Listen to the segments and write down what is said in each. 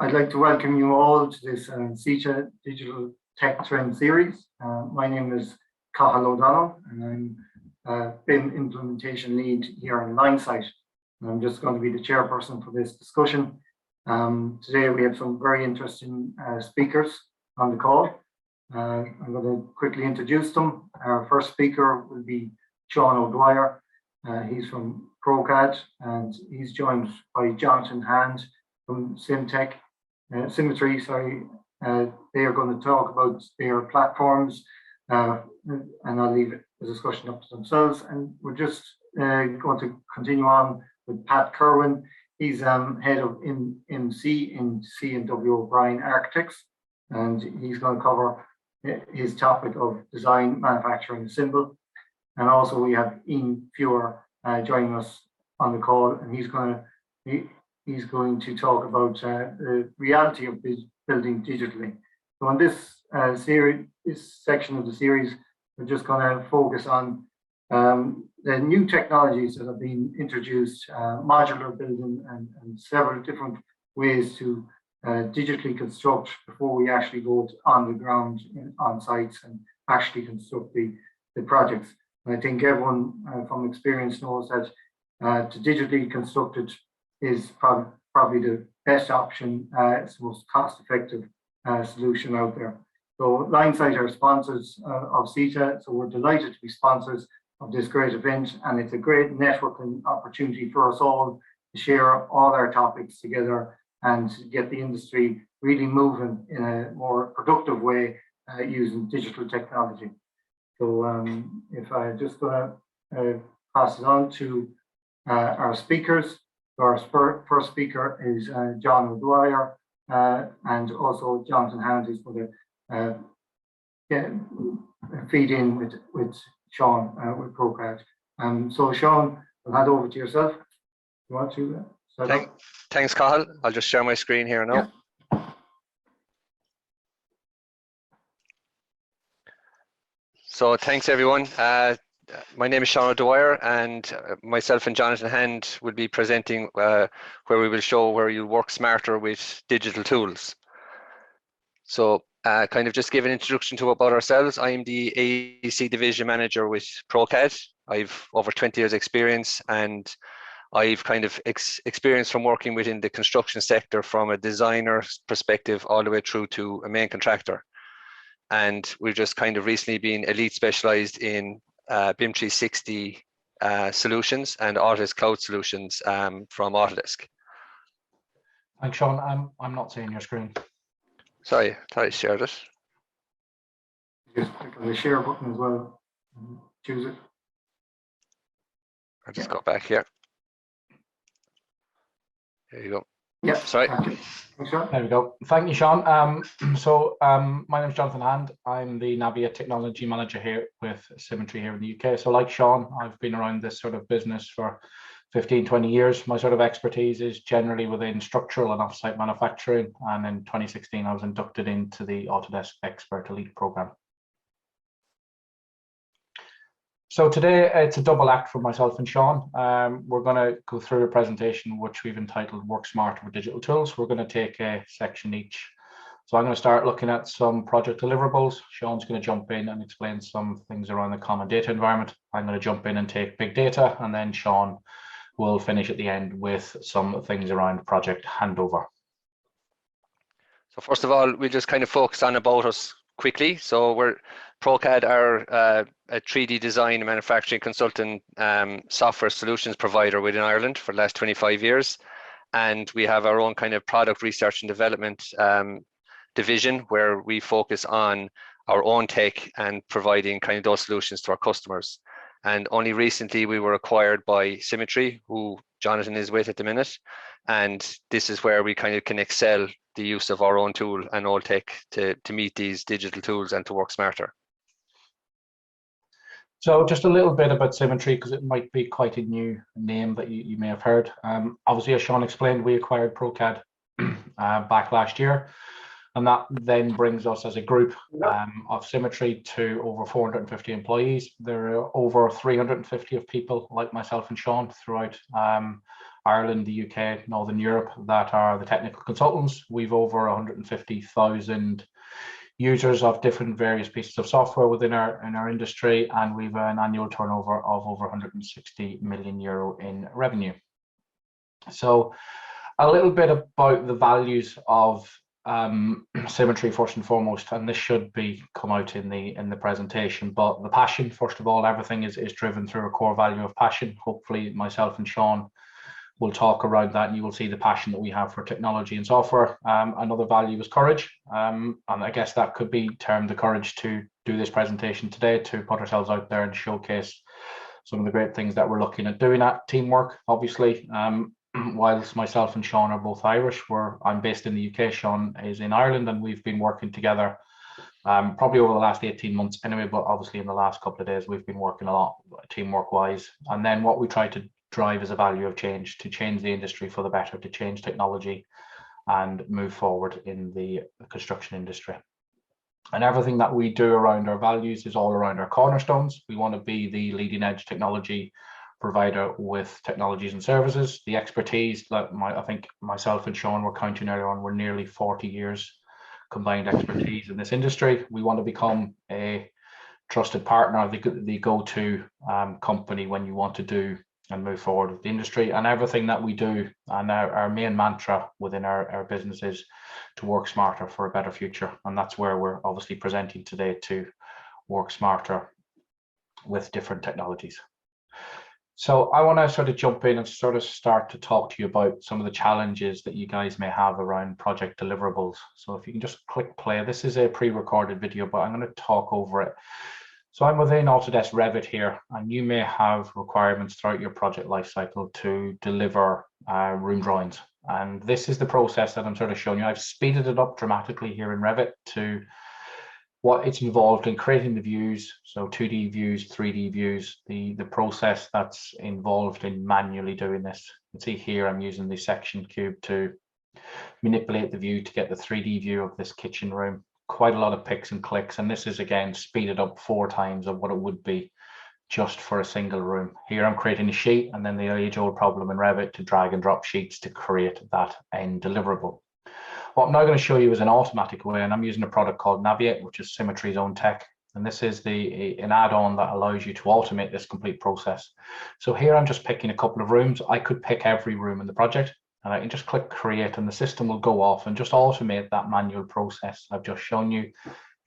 I'd like to welcome you all to this CitA Digital Tech Trend Series. My name is Cathal O'Donnell, and I'm BIM Implementation Lead here on Linesite. And I'm just going to be the chairperson for this discussion. Today we have some very interesting speakers on the call. I'm going to quickly introduce them. Our first speaker will be Sean O'Dwyer. He's from Procad, and he's joined by Jonathan Hand from Symetri. They are going to talk about their platforms, and I'll leave the discussion up to themselves. And we're just going to continue on with Pat Kirwan. He's head of Mmc in C&W O'Brien Architects, and he's going to cover his topic of design, manufacture, and assemble. And also we have Ian Fewer joining us on the call, and he's going to talk about the reality of building digitally. So in this this section of the series, we're just going to focus on the new technologies that have been introduced, modular building, and several different ways to digitally construct before we actually go on the ground on sites and actually construct the projects. And I think everyone from experience knows that to digitally construct it is probably the best option. It's the most cost-effective solution out there. So Linesite are sponsors of CitA, so we're delighted to be sponsors of this great event, and it's a great networking opportunity for us all to share all our topics together and get the industry really moving in a more productive way using digital technology. So if I just going to pass it on to our speakers. So our first speaker is John O'Dwyer, and also Jonathan Hand is going to feed in with Sean with Procad. So Sean, I'll hand over to yourself. You want to start up? Thanks, Cathal. I'll just share my screen here now. Yeah. So thanks everyone. My name is Sean O'Dwyer, and myself and Jonathan Hand will be presenting where we will show where you work smarter with digital tools. So kind of just give an introduction to about ourselves. I'm the AEC division manager with Procad. I've over 20 years experience, and I've kind of experience from working within the construction sector from a designer perspective all the way through to a main contractor. And we've just kind of recently been elite specialized in BIM 360 solutions and Autodesk Cloud solutions from Autodesk. Thanks, Sean. I'm not seeing your screen. Sorry, I thought I shared it. Just click on the share button as well. Choose it. I'll just go back here. There you go. Yeah. Sorry. There we go. Thank you, Sean. My name is Jonathan Hand. I'm the Naviate technology manager here with Symetri here in the UK. So like Sean, I've been around this sort of business for 15, 20 years. My sort of expertise is generally within structural and offsite manufacturing. And in 2016, I was inducted into the Autodesk Expert Elite program. So today it's a double act for myself and Sean. We're going to go through a presentation which we've entitled Work Smarter with Digital Tools. We're going to take a section each. So I'm going to start looking at some project deliverables. Sean's going to jump in and explain some things around the common data environment. I'm going to jump in and take big data, and then Sean will finish at the end with some things around project handover. So first of all, we'll just kind of focus on about us quickly. So Procad are a 3D design and manufacturing consultant software solutions provider within Ireland for the last 25 years. And we have our own kind of product research and development division where we focus on our own tech and providing kind of those solutions to our customers. And only recently we were acquired by Symetri, who Jonathan is with at the minute. And this is where we kind of can excel the use of our own tool and old tech to meet these digital tools and to work smarter. So just a little bit about Symetri, because it might be quite a new name that you may have heard. Obviously, as Sean explained, we acquired Procad back last year. And that then brings us as a group of Symetri to over 450 employees. There are over 350 of people like myself and Sean throughout Ireland, the UK, Northern Europe that are the technical consultants. We've over 150,000 users of different various pieces of software within our industry, and we've an annual turnover of over 160 million euro in revenue. So a little bit about the values of Symetri first and foremost, and this should be come out in the presentation, but the passion, first of all, everything is driven through a core value of passion. Hopefully myself and Sean will talk around that, and you will see the passion that we have for technology and software. Another value is courage, and I guess that could be termed the courage to do this presentation today, to put ourselves out there and showcase some of the great things that we're looking at doing. At teamwork, obviously. Whilst myself and Sean are both Irish, I'm based in the UK, Sean is in Ireland, and we've been working together probably over the last 18 months anyway, but obviously in the last couple of days we've been working a lot teamwork wise. And then what we try to drive is a value of change, to change the industry for the better, to change technology and move forward in the construction industry. And everything that we do around our values is all around our cornerstones. We want to be the leading edge technology provider with technologies and services. The expertise that I think myself and Sean were counting earlier on, we're nearly 40 years combined expertise in this industry. We want to become a trusted partner, the go-to company when you want to do and move forward with the industry. And everything that we do, and our main mantra within our business is to work smarter for a better future. And that's where we're obviously presenting today, to work smarter with different technologies. So I want to sort of jump in and sort of start to talk to you about some of the challenges that you guys may have around project deliverables. So if you can just click play, this is a pre-recorded video, but I'm going to talk over it. So I'm within Autodesk Revit here, and you may have requirements throughout your project lifecycle to deliver room drawings. And this is the process that I'm sort of showing you. I've speeded it up dramatically here in Revit to what it's involved in creating the views, so 2D views, 3D views, the process that's involved in manually doing this. You can see here I'm using the section cube to manipulate the view to get the 3D view of this kitchen room. Quite a lot of picks and clicks, and this is again speeded up 4 times of what it would be just for a single room. Here I'm creating a sheet, and then the age-old problem in Revit to drag and drop sheets to create that end deliverable. What I'm now going to show you is an automatic way, and I'm using a product called Naviate, which is Symetri's own tech. And this is an add-on that allows you to automate this complete process. So here I'm just picking a couple of rooms. I could pick every room in the project, and I can just click create, and the system will go off and just automate that manual process I've just shown you.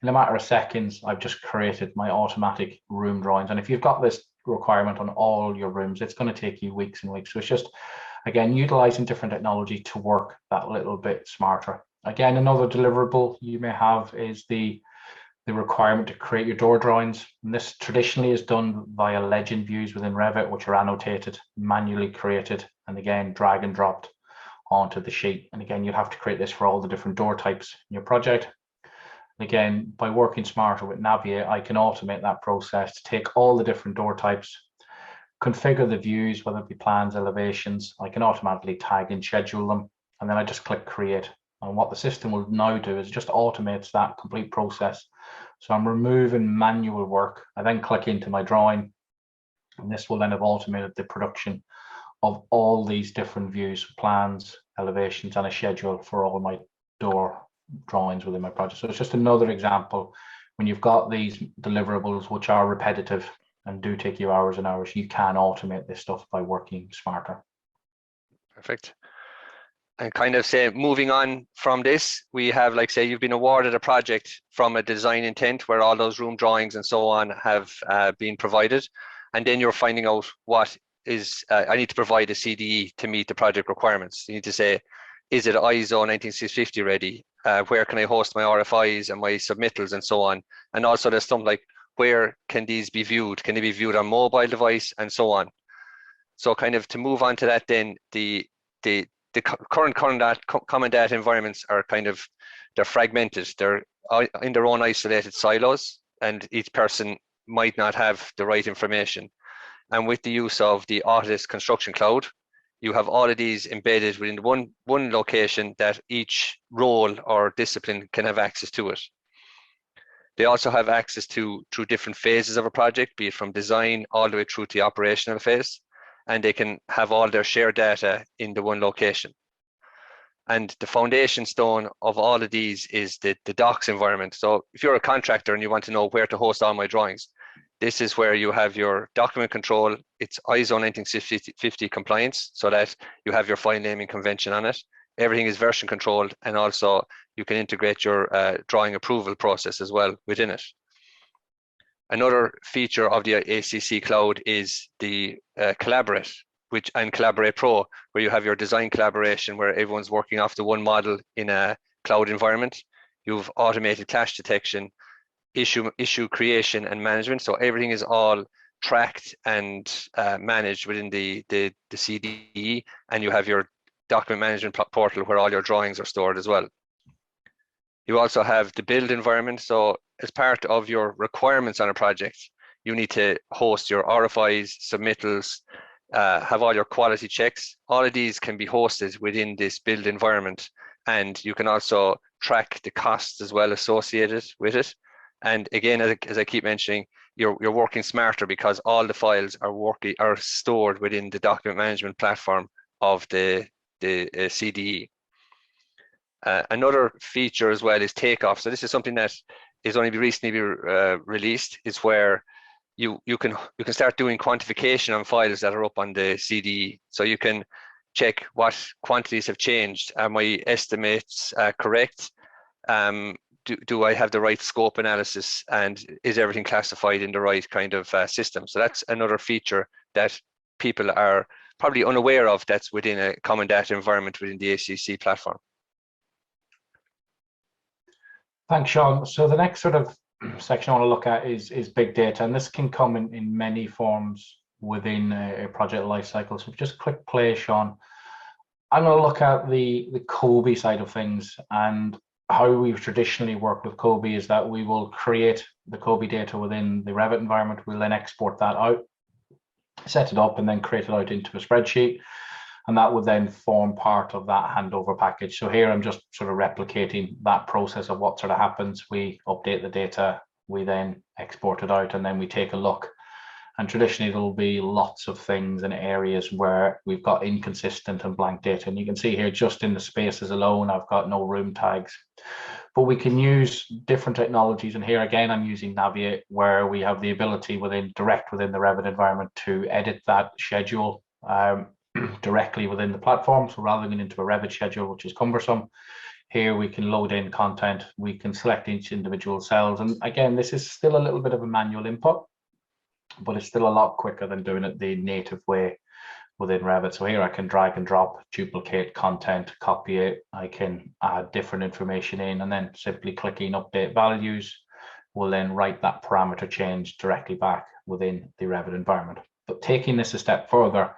In a matter of seconds, I've just created my automatic room drawings. And if you've got this requirement on all your rooms, it's going to take you weeks and weeks. So it's just, again, utilizing different technology to work that little bit smarter. Again, another deliverable you may have is the requirement to create your door drawings. And this traditionally is done via legend views within Revit, which are annotated, manually created, and again, drag and dropped onto the sheet. And again, you'll have to create this for all the different door types in your project. And again, by working smarter with Naviate, I can automate that process to take all the different door types, configure the views, whether it be plans, elevations. I can automatically tag and schedule them, and then I just click create. And what the system will now do is just automates that complete process. So I'm removing manual work. I then click into my drawing, and this will then have automated the production of all these different views, plans, elevations, and a schedule for all my door drawings within my project. So it's just another example. When you've got these deliverables which are repetitive and do take you hours and hours, you can automate this stuff by working smarter. Perfect. And kind of say, moving on from this, we have, like, say, you've been awarded a project from a design intent where all those room drawings and so on have been provided, and then you're finding out what is I need to provide a CDE to meet the project requirements. You need to say, is it ISO 19650 ready? Where can I host my RFIs and my submittals and so on? And also there's something like, where can these be viewed? Can they be viewed on mobile device and so on? So kind of to move on to that, then the current common data environments are kind of, they're fragmented. They're in their own isolated silos, and each person might not have the right information. And with the use of the Autodesk Construction Cloud, you have all of these embedded within one location that each role or discipline can have access to it. They also have access to through different phases of a project, be it from design all the way through to the operational phase. and they can have all their shared data in the one location. And the foundation stone of all of these is the docs environment. So if you're a contractor and you want to know where to host all my drawings, this is where you have your document control. It's ISO 19650 compliance, so that you have your file naming convention on it. Everything is version controlled, and also you can integrate your drawing approval process as well within it. Another feature of the ACC Cloud is the Collaborate, and Collaborate Pro, where you have your design collaboration, where everyone's working off the one model in a cloud environment. You've automated clash detection, issue creation and management. So everything is all tracked and managed within the CDE, and you have your document management portal where all your drawings are stored as well. You also have the build environment. So as part of your requirements on a project, you need to host your RFIs, submittals, have all your quality checks. All of these can be hosted within this build environment, and you can also track the costs as well associated with it. And again, as I keep mentioning, you're working smarter because all the files are stored within the document management platform of the CDE. Another feature as well is takeoff. So this is something that is only recently released. Is where you can start doing quantification on files that are up on the CDE. So you can check what quantities have changed. Are my estimates correct? Do I have the right scope analysis, and is everything classified in the right kind of system? So that's another feature that people are probably unaware of, that's within a common data environment within the ACC platform. Thanks, Sean. So the next sort of section I want to look at is big data, and this can come in many forms within a project lifecycle. So just click play, Sean. I'm going to look at the COBie side of things, and how we've traditionally worked with COBie is that we will create the COBie data within the Revit environment. We'll then export that out, set it up, and then create it out into a spreadsheet. And that would then form part of that handover package. So here I'm just sort of replicating that process of what sort of happens. We update the data, we then export it out, and then we take a look. And traditionally there'll be lots of things and areas where we've got inconsistent and blank data. And you can see here, just in the spaces alone, I've got no room tags. But we can use different technologies. And here again, I'm using Naviate, where we have the ability direct within the Revit environment to edit that schedule directly within the platform. So rather than into a Revit schedule, which is cumbersome, here we can load in content, we can select each individual cells. And again, this is still a little bit of a manual input, but it's still a lot quicker than doing it the native way within Revit. So here I can drag and drop, duplicate content, copy it. I can add different information in, and then simply clicking update values will then write that parameter change directly back within the Revit environment. But taking this a step further,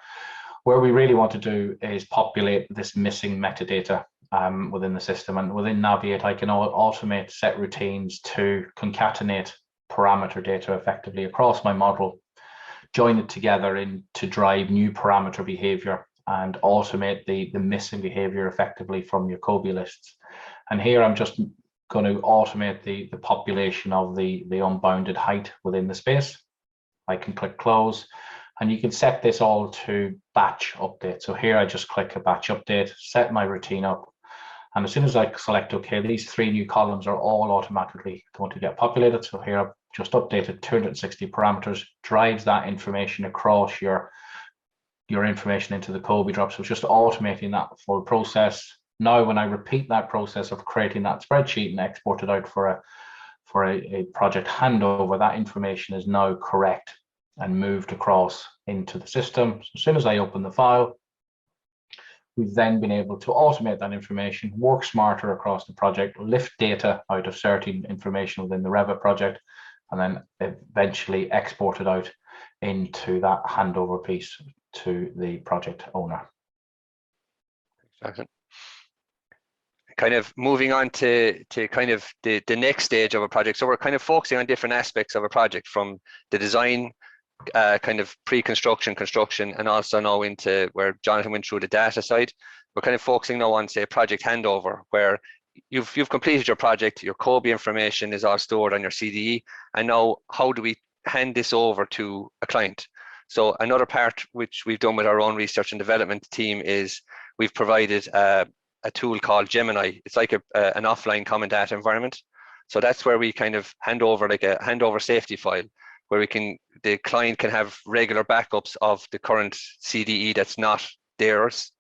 where we really want to do is populate this missing metadata within the system. And within Naviate, I can automate set routines to concatenate parameter data effectively across my model, join it together to drive new parameter behavior, and automate the missing behavior effectively from your COBie lists. And here I'm just going to automate the population of the unbounded height within the space. I can click close, and you can set this all to batch update. So here I just click a batch update, set my routine up, and as soon as I select OK, these 3 new columns are all automatically going to get populated. So here I've just updated 260 parameters, drives that information across your information into the COBie drop. So it's just automating that full process. Now, when I repeat that process of creating that spreadsheet and export it out for a project handover, that information is now correct and moved across into the system. So as soon as I open the file, we've then been able to automate that information, work smarter across the project, lift data out of certain information within the Revit project, and then eventually export it out into that handover piece to the project owner. Exactly. Kind of moving on to kind of the next stage of a project. So we're kind of focusing on different aspects of a project, from the design, kind of pre-construction, construction, and also now into where Jonathan went through the data side. We're kind of focusing now on, say, project handover, where you've completed your project, your COBie information is all stored on your CDE, and now how do we hand this over to a client? So another part which we've done with our own research and development team is we've provided a tool called Gemini. It's like an offline common data environment. So that's where we kind of hand over like a handover safety file, where the client can have regular backups of the current CDE that's not theirs.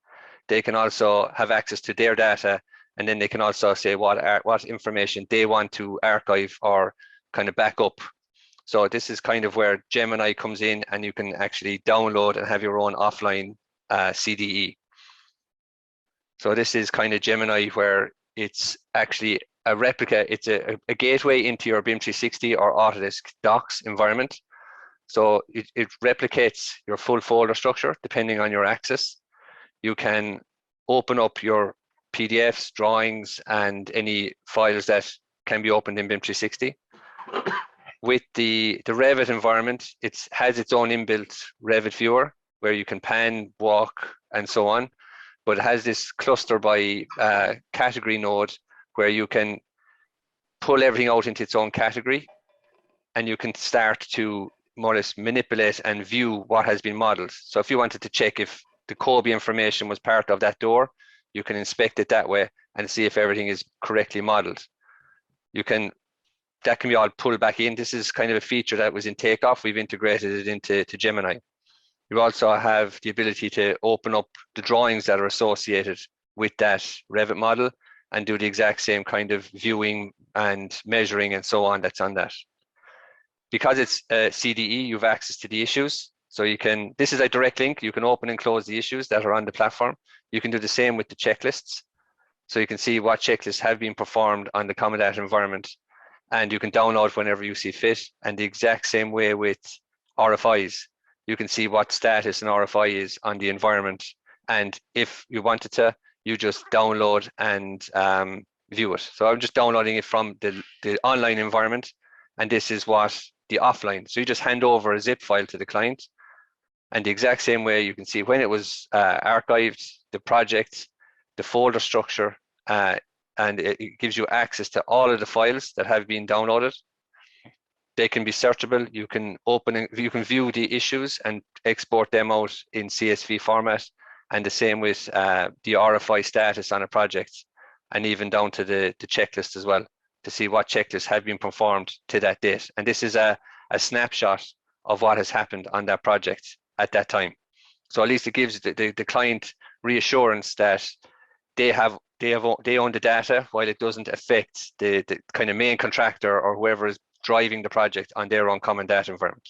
They can also have access to their data, and then they can also say what information they want to archive or kind of back up. So this is kind of where Gemini comes in, and you can actually download and have your own offline CDE. So this is kind of Gemini, where it's actually a replica. It's a gateway into your BIM 360 or Autodesk Docs environment. So it replicates your full folder structure depending on your access. You can open up your PDFs, drawings, and any files that can be opened in BIM 360. With the Revit environment, it has its own inbuilt Revit viewer where you can pan, walk, and so on. But it has this cluster by category node where you can pull everything out into its own category, and you can start to more or less manipulate and view what has been modeled. So if you wanted to check if the Kobe information was part of that door, you can inspect it that way and see if everything is correctly modeled. That can be all pulled back in. This is kind of a feature that was in Takeoff. We've integrated it into Gemini. You also have the ability to open up the drawings that are associated with that Revit model and do the exact same kind of viewing and measuring and so on that's on that. Because it's a CDE, you have access to the issues. So this is a direct link. You can open and close the issues that are on the platform. You can do the same with the checklists. So you can see what checklists have been performed on the common data environment, and you can download whenever you see fit. And the exact same way with RFIs. You can see what status an RFI is on the environment. And if you wanted to, you just download and view it. So I'm just downloading it from the online environment, and this is what the offline. So you just hand over a zip file to the client, and the exact same way you can see when it was archived, the project, the folder structure, and it gives you access to all of the files that have been downloaded. They can be searchable. You can view the issues and export them out in CSV format, and the same with the RFI status on a project, and even down to the checklist as well, to see what checklists have been performed to that date. And this is a snapshot of what has happened on that project at that time. So at least it gives the client reassurance that they own the data, while it doesn't affect the kind of main contractor or whoever is driving the project on their own common data environment.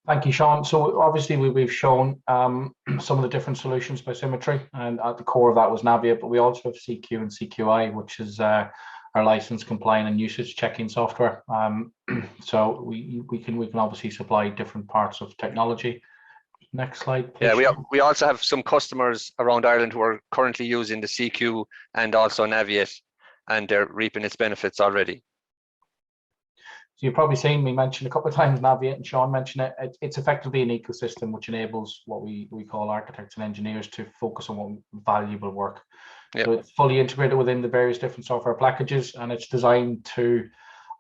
Thank you, Sean. So obviously we've shown some of the different solutions by Symetri, and at the core of that was Naviate, but we also have CQ and CQI, which is our license compliant and usage checking software. So we can obviously supply different parts of technology. Next slide, please. Yeah, we also have some customers around Ireland who are currently using the CQ and also Naviate, and they're reaping its benefits already. So you've probably seen me mention a couple of times Naviate, and Sean mentioned it. It's effectively an ecosystem which enables what we call architects and engineers to focus on valuable work. Yep. So it's fully integrated within the various different software packages, and it's designed to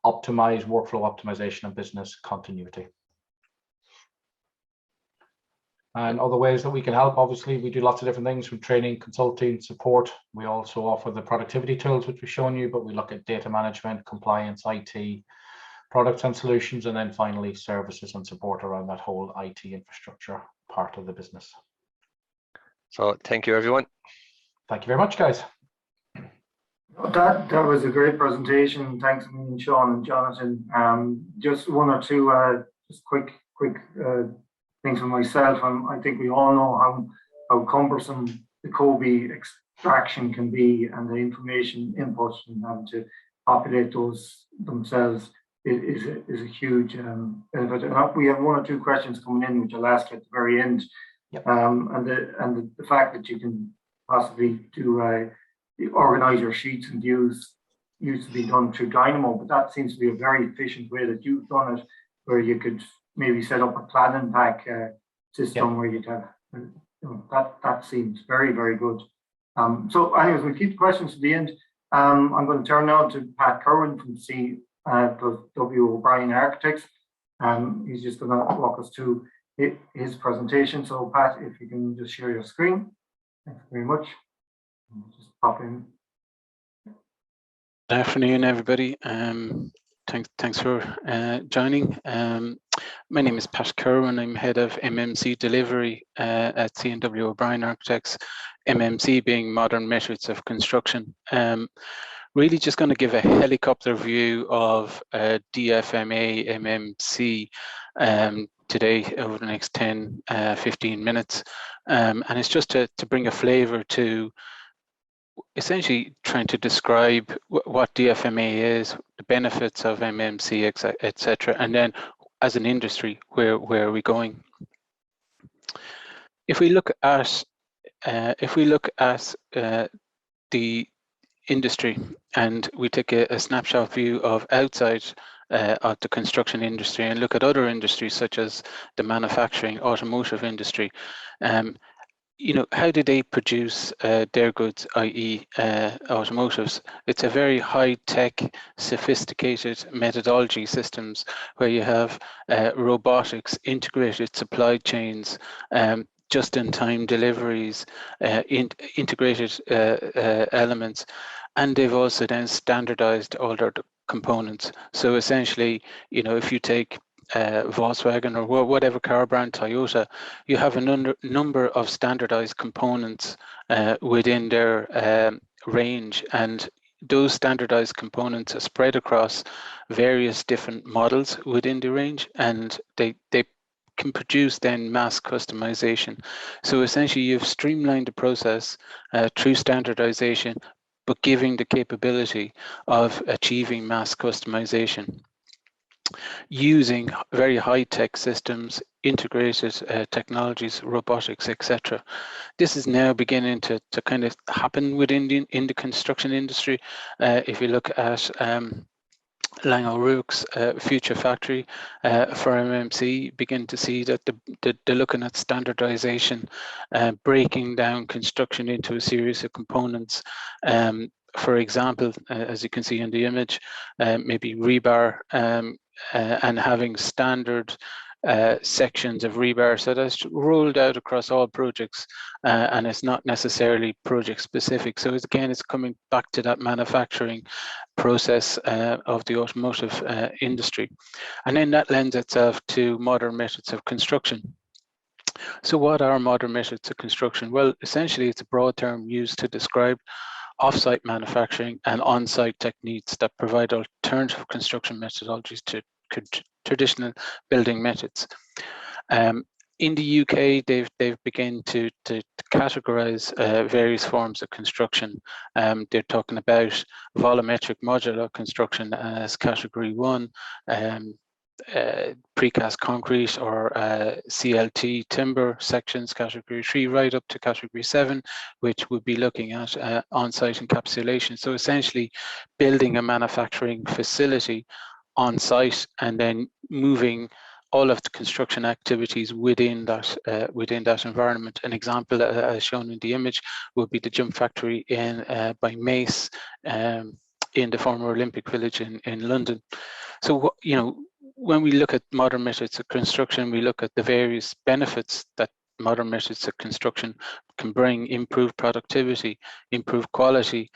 optimize workflow optimization and business continuity. And other ways that we can help, obviously, we do lots of different things from training, consulting, support. We also offer the productivity tools, which we've shown you, but we look at data management, compliance, IT, products and solutions, and then finally services and support around that whole IT infrastructure part of the business. So thank you, everyone. Thank you very much, guys. That was a great presentation. Thanks, Sean and Jonathan. Just one or two just quick things for myself. I think we all know how cumbersome the Kobe extraction can be, and the information inputs and having to populate those themselves is a huge benefit. And we have one or two questions coming in, which I'll ask at the very end. Yep. And the fact that you can possibly do organize your sheets and views used to be done through Dynamo, but that seems to be a very efficient way that you've done it, where you could maybe set up a plan and pack system. Yep. Where you'd have that seems very, very good. So anyways, we'll keep the questions to the end. I'm going to turn now to Pat Kirwan from W. O'Brien Architects. He's just going to walk us through his presentation. So Pat, if you can just share your screen. Thanks very much. Just pop in. Good afternoon, everybody. Thanks for joining. My name is Pat Kirwan. I'm head of MMC delivery at C&W O'Brien Architects. MMC being Modern Methods of Construction. Really just going to give a helicopter view of DFMA MMC today over the next 10-15 minutes, and it's just to bring a flavor to essentially trying to describe what DFMA is, the benefits of MMC, etc., and then as an industry, where are we going? If we look at the industry and we take a snapshot view of outside of the construction industry and look at other industries such as the manufacturing, automotive industry, you know, how do they produce their goods, i.e. automotives? It's a very high-tech, sophisticated methodology systems where you have robotics, integrated supply chains, just-in-time deliveries, integrated elements, and they've also then standardized all their components. So essentially, you know, if you take Volkswagen or whatever car brand, Toyota, you have a number of standardized components within their range, and those standardized components are spread across various different models within the range, and they can produce then mass customization. So essentially you've streamlined the process through standardization, but giving the capability of achieving mass customization using very high-tech systems, integrated technologies, robotics, etc. This is now beginning to kind of happen within the construction industry. If you look at Lang O'Rourke's future factory for MMC, begin to see that they're looking at standardization, breaking down construction into a series of components. For example, as you can see in the image, maybe rebar and having standard sections of rebar, so that's rolled out across all projects, and it's not necessarily project specific. So it's coming back to that manufacturing process of the automotive industry, and then that lends itself to modern methods of construction. So what are modern methods of construction? Well, essentially it's a broad term used to describe off-site manufacturing and on-site techniques that provide alternative construction methodologies to traditional building methods. In the UK, they've begun to categorize various forms of construction. They're talking about volumetric modular construction as category 1, precast concrete or CLT timber sections category 3, right up to category 7, which would be looking at on-site encapsulation. So essentially building a manufacturing facility on site and then moving all of the construction activities within that environment. An example as shown in the image would be the jump factory by Mace in the former Olympic Village in London. So you know, when we look at modern methods of construction, we look at the various benefits that modern methods of construction can bring: improved productivity, improved quality,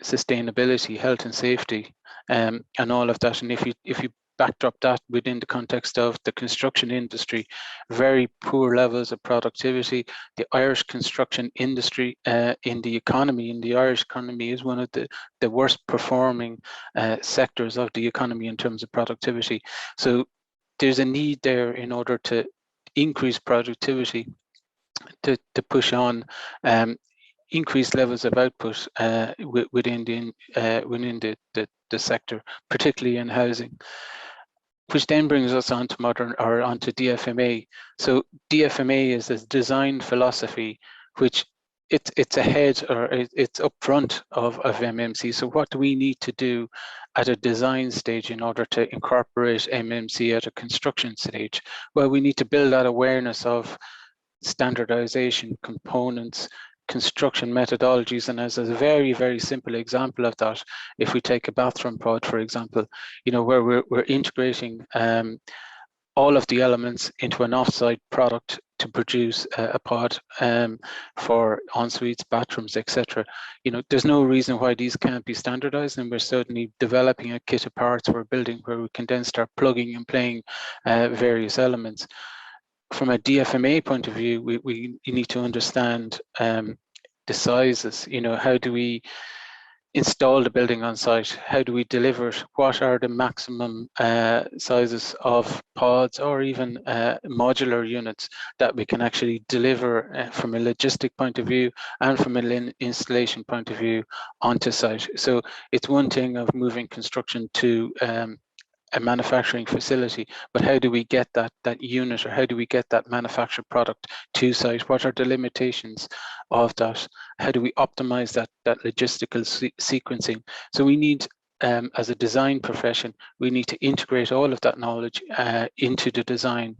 sustainability, health and safety, and all of that. And if you backdrop that within the context of the construction industry, very poor levels of productivity. The Irish construction industry in the Irish economy is one of the worst performing sectors of the economy in terms of productivity. So there's a need there in order to increase productivity, to push on increased levels of output within the sector, particularly in housing. Which then brings us on to onto DFMA. So DFMA is a design philosophy which it's ahead, or it's up front of MMC. So what do we need to do at a design stage in order to incorporate MMC at a construction stage? Well, we need to build that awareness of standardization, components, construction methodologies. And as a very, very simple example of that, if we take a bathroom pod, for example, where we're integrating all of the elements into an offsite product to produce a pod for en-suites, bathrooms, etc. There's no reason why these can't be standardized, and we're certainly developing a kit of parts we're building where we can then start plugging and playing various elements. From a DFMA point of view, we need to understand the sizes. How do we install the building on site? How do we deliver it? What are the maximum sizes of pods or even modular units that we can actually deliver from a logistic point of view and from an installation point of view onto site? So it's one thing of moving construction to a manufacturing facility, but how do we get that unit, or how do we get that manufactured product to site? What are the limitations of that? How do we optimize that logistical sequencing? So we need, as a design profession, we need to integrate all of that knowledge into the design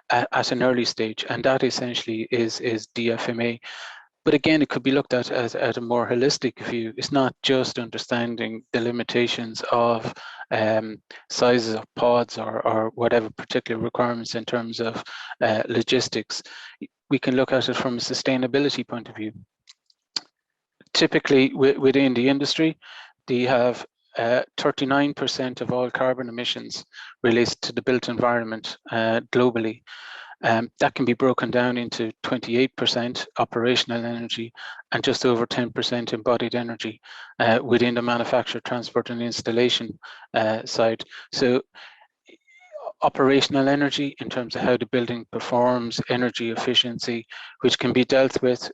at an early stage, and that essentially is DFMA. But again, it could be looked at as a more holistic view. It's not just understanding the limitations of sizes of pods or whatever particular requirements in terms of logistics. We can look at it from a sustainability point of view. Typically, within the industry, they have 39% of all carbon emissions relates to the built environment globally. That can be broken down into 28% operational energy and just over 10% embodied energy within the manufacture, transport and installation side. So operational energy in terms of how the building performs, energy efficiency, which can be dealt with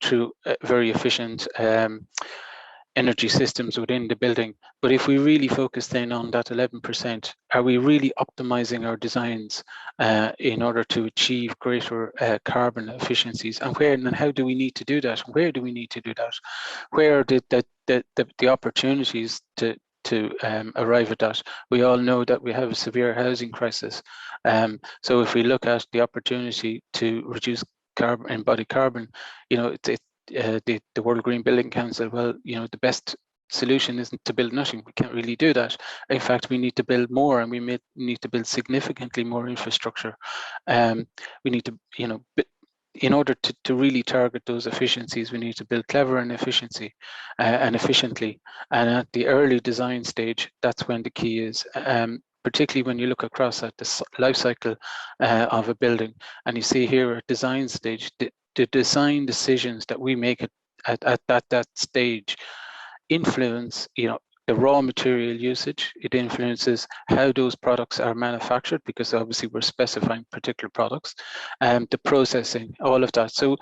through very efficient energy systems within the building. But if we really focus then on that 11%, are we really optimizing our designs in order to achieve greater carbon efficiencies? And where and how do we need to do that? Where do we need to do that? Where are the opportunities to arrive at that? We all know that we have a severe housing crisis. So if we look at the opportunity to reduce carbon, embodied carbon, the World Green Building Council, well, the best solution isn't to build nothing. We can't really do that. In fact, we need to build more, and we need to build significantly more infrastructure. We need to, in order to really target those efficiencies, we need to build clever and efficiently. And at the early design stage, that's when the key is. Particularly when you look across at the life cycle of a building, and you see here at design stage, the design decisions that we make at that stage influence, the raw material usage. It influences how those products are manufactured, because obviously we're specifying particular products, the processing, all of that. So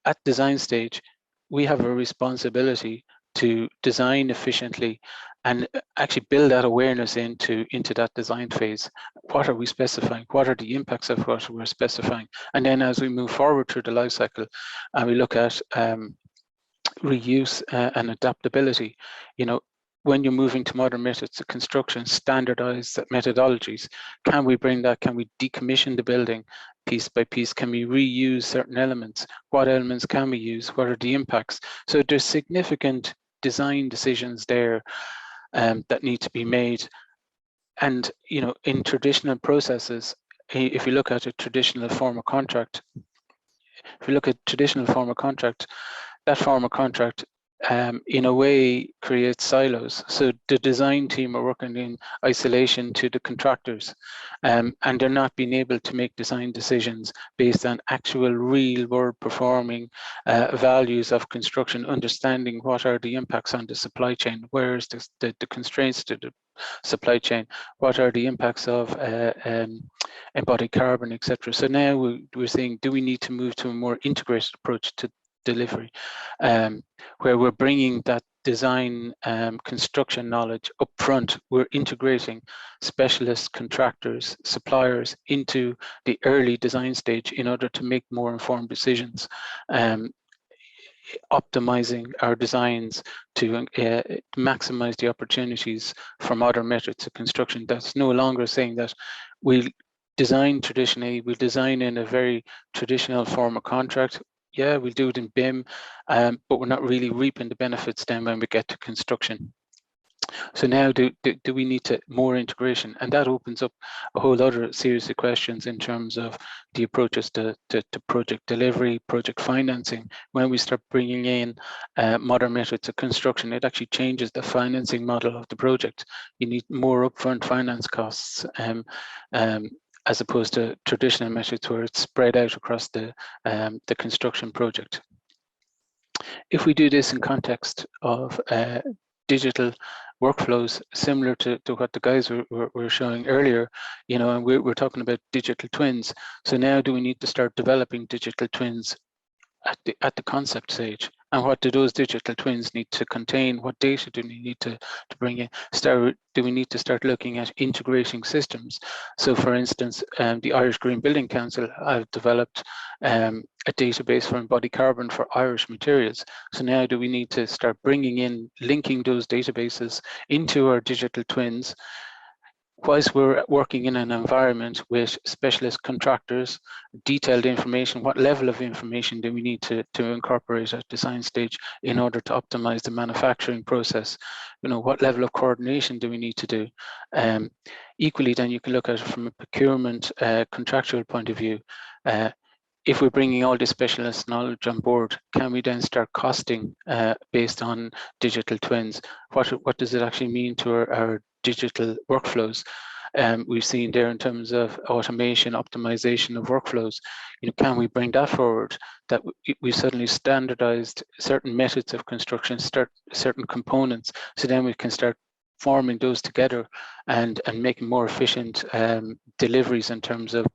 at design stage, we have a responsibility to design efficiently and actually build that awareness into that design phase. What are we specifying? What are the impacts of what we're specifying? And then as we move forward through the life cycle and we look at reuse and adaptability, when you're moving to modern methods of construction, standardized methodologies, can we bring that? Can we decommission the building piece by piece? Can we reuse certain elements? What elements can we use? What are the impacts? So there's significant design decisions there that need to be made. And in traditional processes, if you look at a traditional form of contract, that form of contract in a way creates silos. So the design team are working in isolation to the contractors, and they're not being able to make design decisions based on actual real world performing values of construction, understanding what are the impacts on the supply chain, where is the constraints to the supply chain, what are the impacts of embodied carbon, etc. So now we're saying, do we need to move to a more integrated approach to delivery, where we're bringing that design construction knowledge up front? We're integrating specialist contractors, suppliers into the early design stage in order to make more informed decisions, optimizing our designs to maximize the opportunities for modern methods of construction. That's no longer saying that we design traditionally, we design in a very traditional form of contract. Yeah, we'll do it in BIM, but we're not really reaping the benefits then when we get to construction. So now do we need more integration? And that opens up a whole other series of questions in terms of the approaches to project delivery, project financing. When we start bringing in modern methods of construction, it actually changes the financing model of the project. You need more upfront finance costs as opposed to traditional methods where it's spread out across the construction project. If we do this in context of digital workflows, similar to what the guys were showing earlier, you know, and we're talking about digital twins. So now do we need to start developing digital twins at the concept stage? And what do those digital twins need to contain? What data do we need to bring in? Do we need to start looking at integrating systems? So for instance, the Irish Green Building Council have developed a database for embodied carbon for Irish materials. So now do we need to start bringing in, linking those databases into our digital twins, whilst we're working in an environment with specialist contractors, detailed information, what level of information do we need to incorporate at design stage in order to optimize the manufacturing process? You know, what level of coordination do we need to do? Equally, then you can look at it from a procurement contractual point of view. If we're bringing all this specialist knowledge on board, can we then start costing based on digital twins? What does it actually mean to our digital workflows? We've seen there in terms of automation, optimization of workflows. You know, can we bring that forward? That we suddenly standardized certain methods of construction, certain components, so then we can start forming those together and making more efficient deliveries in terms of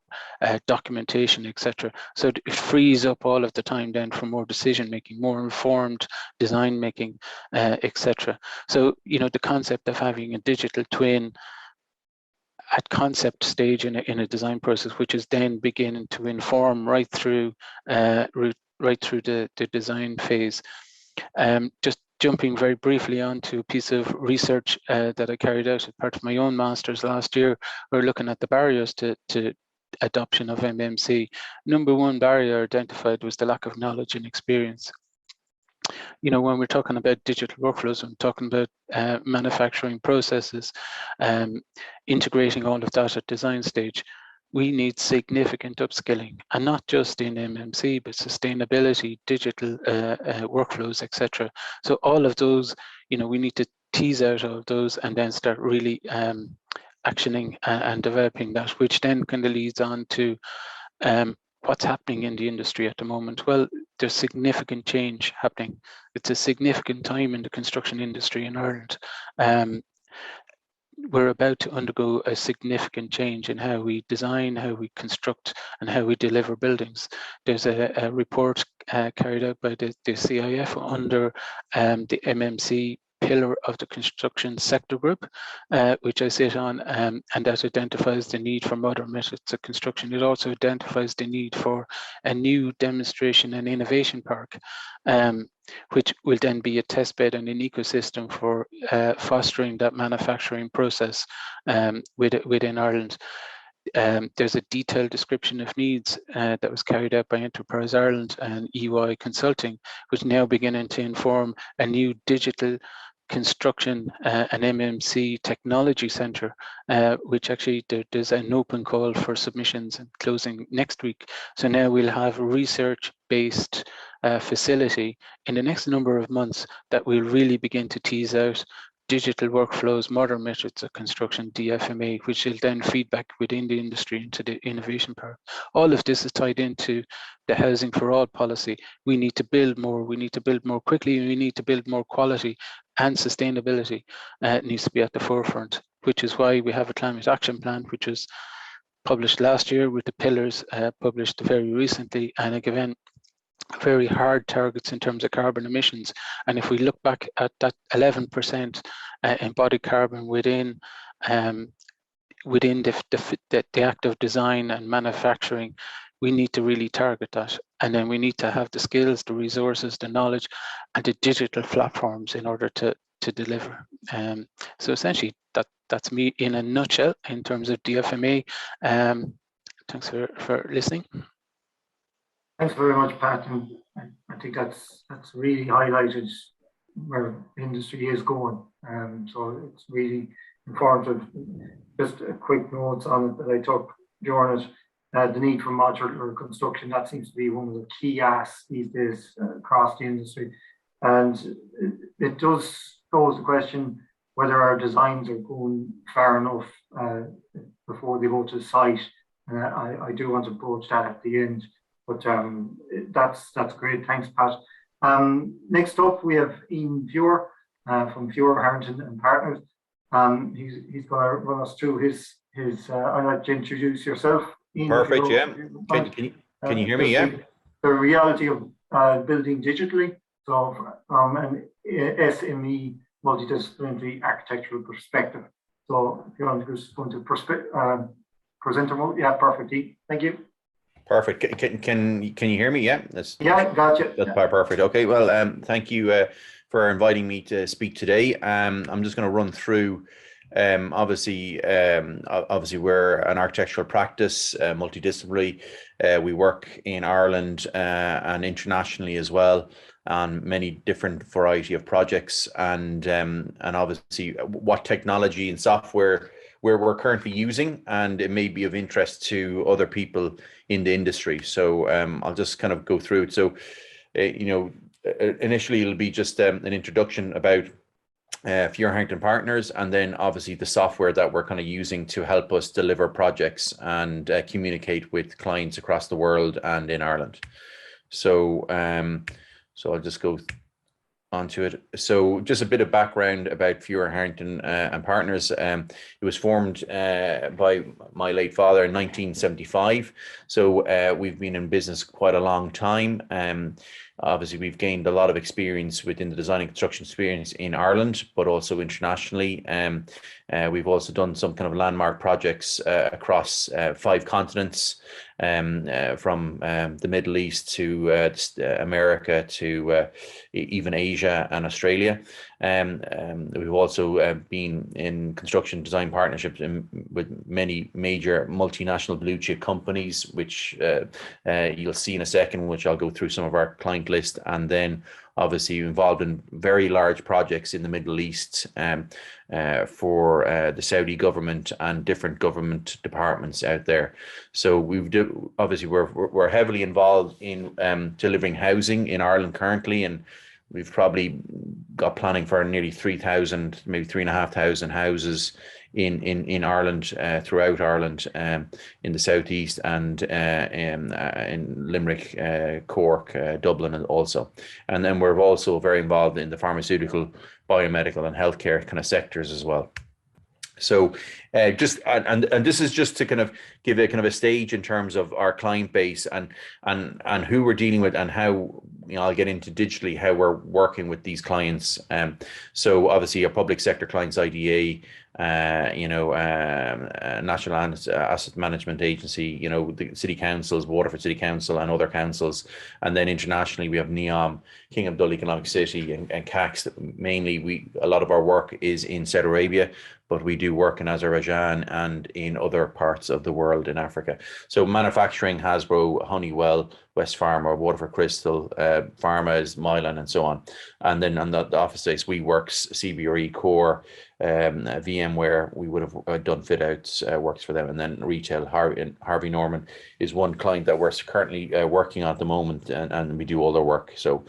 documentation, etc. So it frees up all of the time then for more decision making, more informed design making, etc. So, you know, the concept of having a digital twin at concept stage in a design process, which is then beginning to inform right through the design phase. Just jumping very briefly onto a piece of research that I carried out as part of my own master's last year, we're looking at the barriers to adoption of MMC. Number one barrier identified was the lack of knowledge and experience. You know, when we're talking about digital workflows, I'm talking about manufacturing processes, integrating all of that at design stage. We need significant upskilling, and not just in MMC, but sustainability, digital workflows, etc. So all of those, you know, we need to tease out all of those and then start really actioning and developing that, which then kind of leads on to what's happening in the industry at the moment. Well, there's significant change happening. It's a significant time in the construction industry in Ireland. We're about to undergo a significant change in how we design, how we construct, and how we deliver buildings. There's a report carried out by the CIF under the MMC pillar of the construction sector group, which I sit on, and that identifies the need for modern methods of construction. It also identifies the need for a new demonstration and innovation park, which will then be a testbed and an ecosystem for fostering that manufacturing process within Ireland. There's a detailed description of needs that was carried out by Enterprise Ireland and EY Consulting, which now beginning to inform a new digital construction an MMC technology centre, which actually there's an open call for submissions and closing next week. So now we'll have a research-based facility in the next number of months that will really begin to tease out digital workflows, modern methods of construction, DFMA, which will then feed back within the industry into the innovation part. All of this is tied into the Housing for All policy. We need to build more, we need to build more quickly, and we need to build more quality, and sustainability needs to be at the forefront, which is why we have a climate action plan, which was published last year with the pillars published very recently, and again, very hard targets in terms of carbon emissions. And if we look back at that 11% embodied carbon within the act of design and manufacturing, we need to really target that. And then we need to have the skills, the resources, the knowledge, and the digital platforms in order to deliver. So essentially, that's me in a nutshell in terms of DFMA. Thanks for listening. Thanks very much, Pat. And I think that's really highlighted where the industry is going. So it's really informative. Just a quick notes on it that I took during it. The need for modular construction, that seems to be one of the key asks these days across the industry. And it does pose the question whether our designs are going far enough before they go to the site. I do want to approach that at the end, but that's great. Thanks, Pat. Next up, we have Ian Feuer from Feuer, Harrington and Partners. He's going to run us through his I'd like to introduce yourself. Ian, perfect, yeah. Can you hear me? Yeah. The reality of building digitally, so from an SME multidisciplinary architectural perspective. So if you want to just go into presenter mode, yeah, perfect. Thank you. Perfect. Can you hear me? Yeah. Yeah, gotcha. That's perfect. Okay. Well, thank you for inviting me to speak today. I'm just going to run through. Obviously, we're an architectural practice, multidisciplinary. We work in Ireland and internationally as well on many different variety of projects, and obviously what technology and software we're currently using, and it may be of interest to other people in the industry. So I'll just kind of go through it. So initially it'll be just an introduction about Feuer Harrington Partners, and then obviously the software that we're kind of using to help us deliver projects and communicate with clients across the world and in Ireland. So I'll just go onto it. So just a bit of background about Feuer Harrington and Partners. It was formed by my late father in 1975. So we've been in business quite a long time. Obviously, we've gained a lot of experience within the design and construction experience in Ireland, but also internationally. We've also done some kind of landmark projects across 5 continents, from the Middle East to America to even Asia and Australia. We've also been in construction design partnerships with many major multinational blue chip companies, which you'll see in a second, which I'll go through some of our client list, and then obviously involved in very large projects in the Middle East for the Saudi government and different government departments out there. So we're heavily involved in delivering housing in Ireland currently, and we've probably got planning for nearly 3,000, maybe 3,500 houses in Ireland, throughout Ireland, in the southeast, and in Limerick, Cork, Dublin, and also. And then we're also very involved in the pharmaceutical, biomedical, and healthcare kind of sectors as well. So just and this is just to kind of give a kind of a stage in terms of our client base and who we're dealing with, and how, I'll get into digitally how we're working with these clients. So obviously our public sector clients, IDA, National Asset Management Agency, the city councils, Waterford City Council and other councils. And then internationally we have NEOM, King Abdullah Economic City, and CACS. Mainly a lot of our work is in Saudi Arabia, but we do work in Azerbaijan and in other parts of the world in Africa. So manufacturing, Hasbro, Honeywell, West Pharma, Waterford Crystal, Pharma is Mylan, and so on. And then on the office space, WeWorks, CBRE, Core, VMware, we would have done fit outs works for them. And then retail, Harvey Norman is one client that we're currently working on at the moment, and we do all their work. So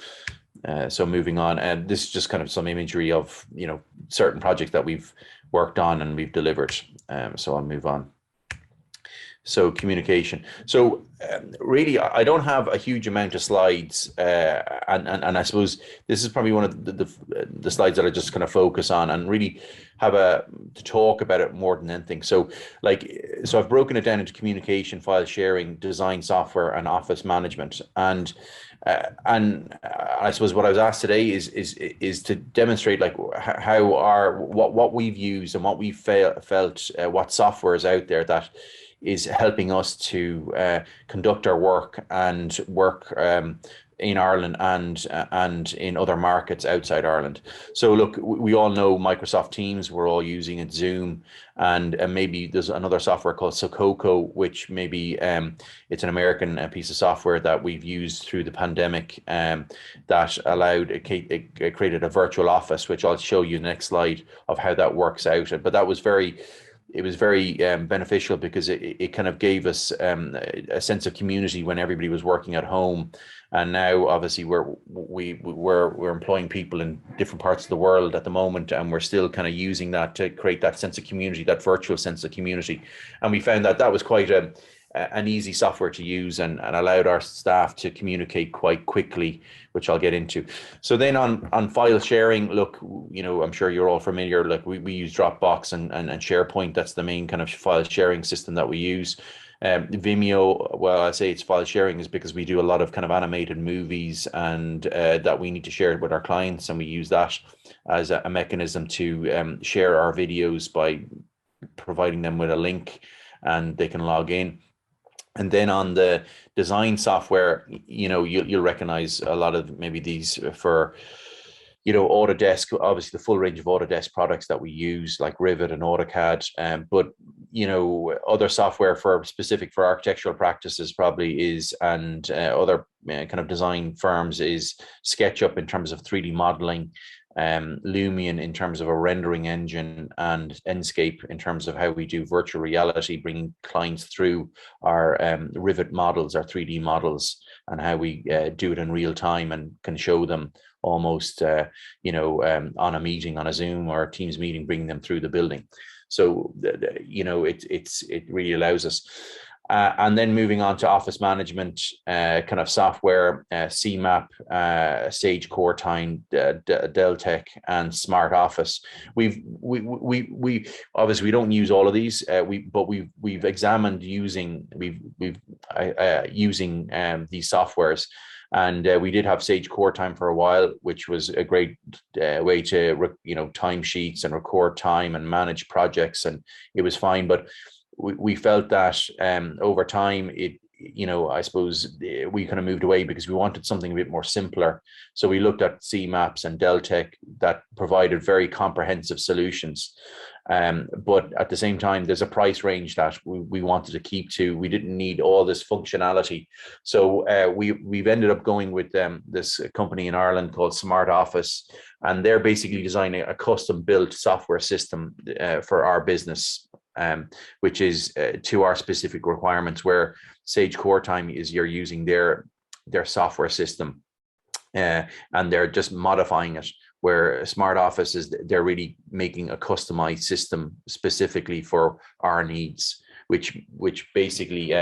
moving on, and this is just kind of some imagery of certain projects that we've worked on and we've delivered. So I'll move on. So communication. So really, I don't have a huge amount of slides, and I suppose this is probably one of the slides that I just kind of focus on and really have to talk about it more than anything. So I've broken it down into communication, file sharing, design software, and office management. And I suppose what I was asked today is to demonstrate what we've used and what we've felt, what software is out there that is helping us to conduct our work and work in Ireland and in other markets outside Ireland. So look, we all know Microsoft Teams, we're all using it, Zoom, and maybe there's another software called Sococo, which maybe it's an American piece of software that we've used through the pandemic, that allowed it created a virtual office, which I'll show you the next slide of how that works out. But that was very beneficial because it kind of gave us a sense of community when everybody was working at home. And now obviously we're employing people in different parts of the world at the moment, and we're still kind of using that to create that sense of community, that virtual sense of community. And we found that was quite an easy software to use and allowed our staff to communicate quite quickly, which I'll get into. So then on file sharing, look, I'm sure you're all familiar, like we use Dropbox and SharePoint. That's the main kind of file sharing system that we use. Vimeo, well, I say it's file sharing is because we do a lot of kind of animated movies and that we need to share it with our clients, and we use that as a mechanism to share our videos by providing them with a link and they can log in. And then on the design software, you'll recognize a lot of maybe these for, Autodesk, obviously the full range of Autodesk products that we use, like Revit and AutoCAD. But, other software specific for architectural practices probably is, and other kind of design firms is SketchUp in terms of 3D modeling, Lumion in terms of a rendering engine, and Enscape in terms of how we do virtual reality, bringing clients through our Revit models, our 3D models, and how we do it in real time and can show them almost, on a meeting, on a Zoom or a Teams meeting, bringing them through the building. So, it really allows us. And then moving on to office management kind of software, CMAP, Sage Core Time, Deltec, and Smart Office. We obviously we don't use all of these. But we've examined using these softwares. And we did have Sage Core Time for a while, which was a great way to time sheets and record time and manage projects, and it was fine. But we felt that over time, I suppose we kind of moved away because we wanted something a bit more simpler. So we looked at CMAPs and Deltec that provided very comprehensive solutions. But at the same time, there's a price range that we wanted to keep to. We didn't need all this functionality. So we've ended up going with this company in Ireland called Smart Office, and they're basically designing a custom built software system for our business, which is to our specific requirements, where Sage Core Time is you're using their software system and they're just modifying it, where Smart Office is they're really making a customized system specifically for our needs, which basically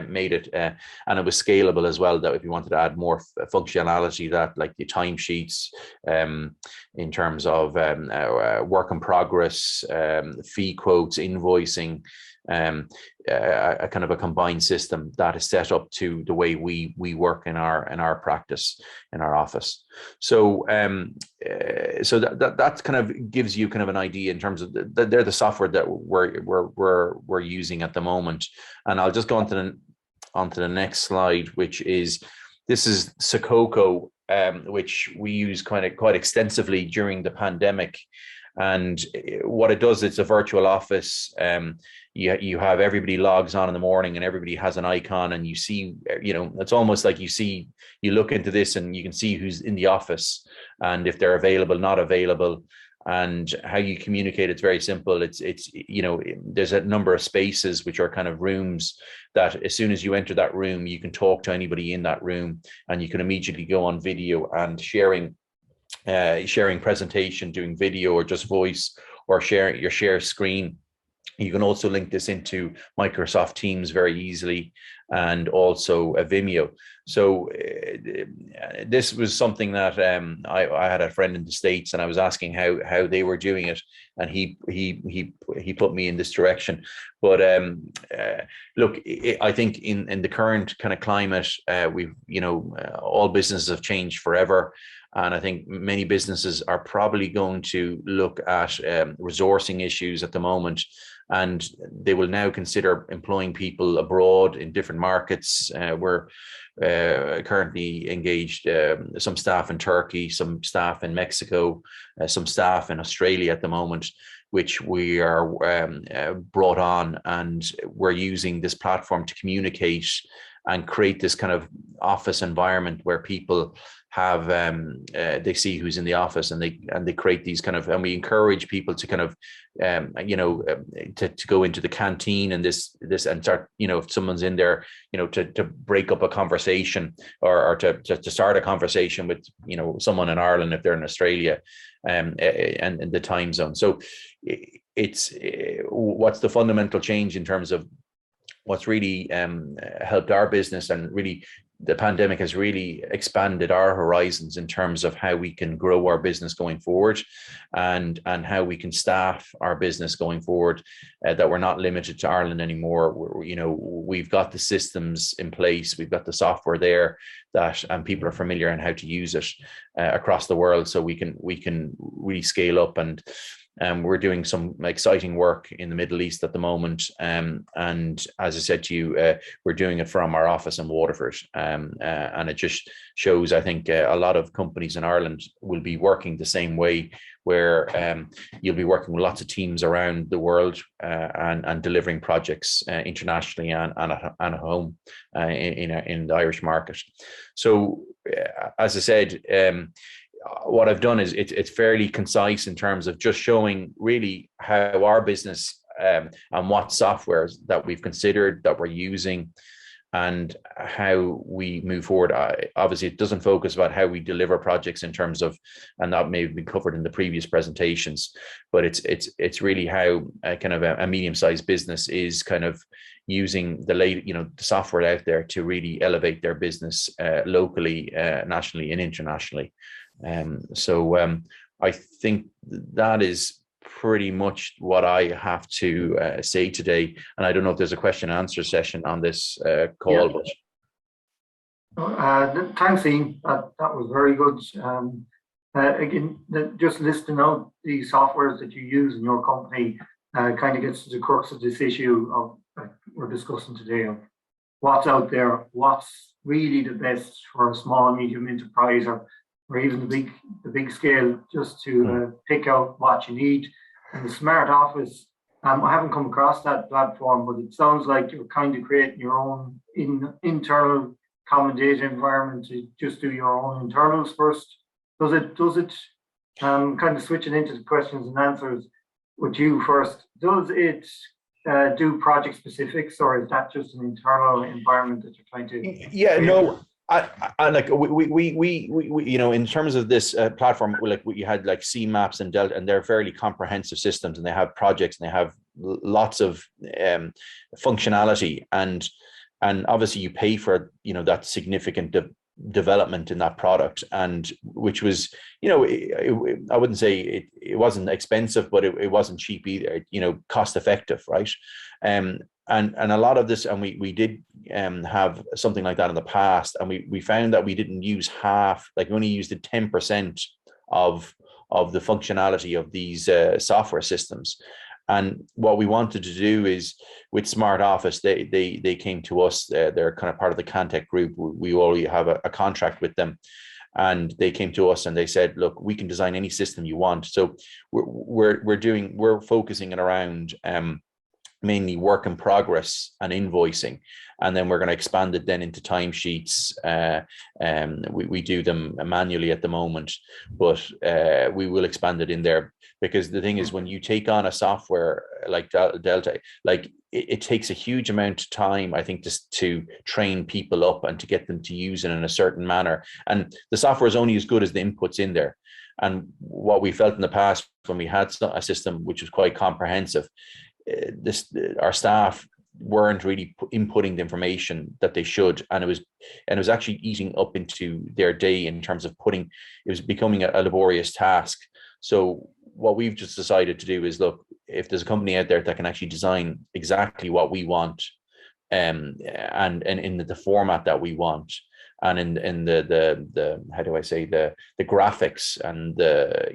made it, and it was scalable as well, that if you wanted to add more functionality, that like the timesheets in terms of work in progress, fee quotes, invoicing, a kind of a combined system that is set up to the way we work in our practice, in our office. So that kind of gives you kind of an idea in terms of they're the software that we're using at the moment. And I'll just go onto the next slide, which is Sococo, which we use quite extensively during the pandemic. And what it does, it's a virtual office. You have everybody logs on in the morning and everybody has an icon, and you see, it's almost like you look into this and you can see who's in the office and if they're available, not available, and how you communicate. It's very simple. It's there's a number of spaces which are kind of rooms that as soon as you enter that room, you can talk to anybody in that room, and you can immediately go on video and sharing presentation, doing video or just voice, or sharing your share screen. You can also link this into Microsoft Teams very easily, and also a Vimeo. So this was something that I had a friend in the States, and I was asking how they were doing it, and he put me in this direction. But look, I think in the current kind of climate, we've all businesses have changed forever. And I think many businesses are probably going to look at resourcing issues at the moment, and they will now consider employing people abroad in different markets. We're currently engaged some staff in Turkey, some staff in Mexico, some staff in Australia at the moment, which we are brought on, and we're using this platform to communicate and create this kind of office environment where people have they see who's in the office, and they create these kind of, and we encourage people to kind of to go into the canteen and this and start, if someone's in there, to break up a conversation or to start a conversation with someone in Ireland if they're in Australia, and the time zone. So it's what's the fundamental change in terms of what's really helped our business, and really the pandemic has really expanded our horizons in terms of how we can grow our business going forward, and how we can staff our business going forward, that we're not limited to Ireland anymore. We've got the systems in place, we've got the software there and people are familiar in how to use it across the world, so we can really scale up. And we're doing some exciting work in the Middle East at the moment. And as I said to you, we're doing it from our office in Waterford. And it just shows, I think, a lot of companies in Ireland will be working the same way, where you'll be working with lots of teams around the world and delivering projects internationally and at home in the Irish market. So, as I said, what I've done is it's fairly concise in terms of just showing really how our business and what softwares that we've considered, that we're using, and how we move forward. Obviously, it doesn't focus about how we deliver projects in terms of, and that may have been covered in the previous presentations, but it's really how kind of a medium-sized business is kind of using the software out there to really elevate their business locally, nationally, and internationally. I think that is pretty much what I have to say today. And I don't know if there's a question and answer session on this call. Yeah. Thanks, Ian. That was very good. Again, just listing out the softwares that you use in your company kind of gets to the crux of this issue of we're discussing today, of what's out there, what's really the best for a small, medium enterprise, or even the big scale, just to pick out what you need. And the Smart Office, I haven't come across that platform, but it sounds like you're kind of creating your own internal common data environment to just do your own internals first. Does it kind of switching into the questions and answers with you first, does it do project specifics, or is that just an internal environment that you're trying to? Yeah, no. I like we in terms of this platform, you had like CMaps and Delta, and they're fairly comprehensive systems, and they have projects and they have lots of functionality, and obviously you pay for that significant development in that product, and which was I wouldn't say it wasn't expensive, but it wasn't cheap either, cost effective, right? And a lot of this, and we did have something like that in the past, and we found that we didn't use half, we only used 10% of the functionality of these software systems. And what we wanted to do is, with Smart Office, they came to us. They're kind of part of the Cantech group. We already have a contract with them, and they came to us and they said, "Look, we can design any system you want." So we're focusing it around mainly work in progress and invoicing, and then we're going to expand it then into timesheets. We do them manually at the moment, but we will expand it in there, because the thing is, when you take on a software like Delta, it takes a huge amount of time, I think, just to train people up and to get them to use it in a certain manner. And the software is only as good as the inputs in there. And what we felt in the past, when we had a system which was quite comprehensive, our staff weren't really inputting the information that they should, and it was actually eating up into their day in terms of it was becoming a laborious task. So what we've just decided to do is, look, if there's a company out there that can actually design exactly what we want, and in the format that we want, and in the how do I say, the graphics and the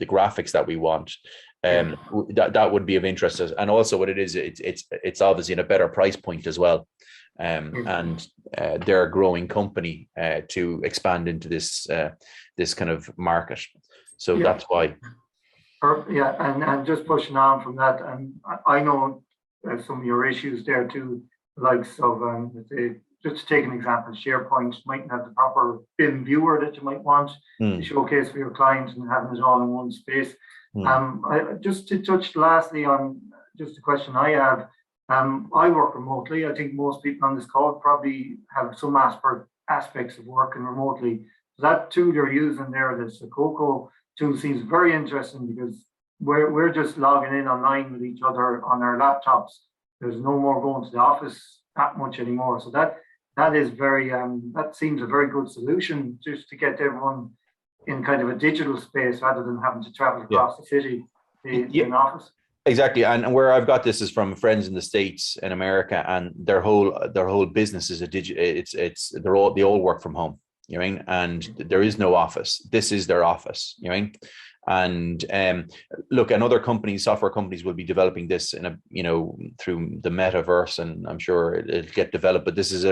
graphics that we want, that would be of interest. And also what it is, it's obviously in a better price point as well. and they're a growing company to expand into this this kind of market. So that's why. Yeah, and just pushing on from that, and I know some of your issues there too, likes of just to take an example, SharePoint mightn't have the proper BIM viewer that you might want to showcase for your clients and having it all in one space. Just to touch lastly on just a question I have, I work remotely. I think most people on this call probably have some aspects of working remotely. So that tool you're using there, the Sococo tool, seems very interesting because we're just logging in online with each other on our laptops. There's no more going to the office that much anymore. So that is very that seems a very good solution just to get everyone in kind of a digital space rather than having to travel across the city in an office. Exactly, and where I've got this is from friends in the States and America, and their whole business is a digital. They all work from home, you know what I mean? And there is no office. This is their office, you know what I mean? And look, and other companies, software companies, will be developing this in a, you know, through the metaverse, and I'm sure it'll get developed. But this is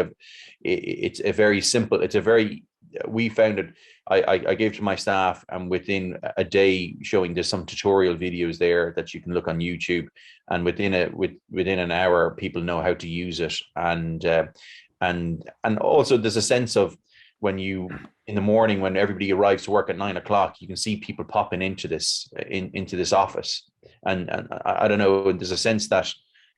it's a very simple. It's a very, we found it. I gave to my staff, and within a day, showing there's some tutorial videos there that you can look on YouTube, and within an hour, people know how to use it, and also there's a sense of when you in the morning when everybody arrives to work at 9 o'clock, you can see people popping into this office, and I don't know. There's a sense that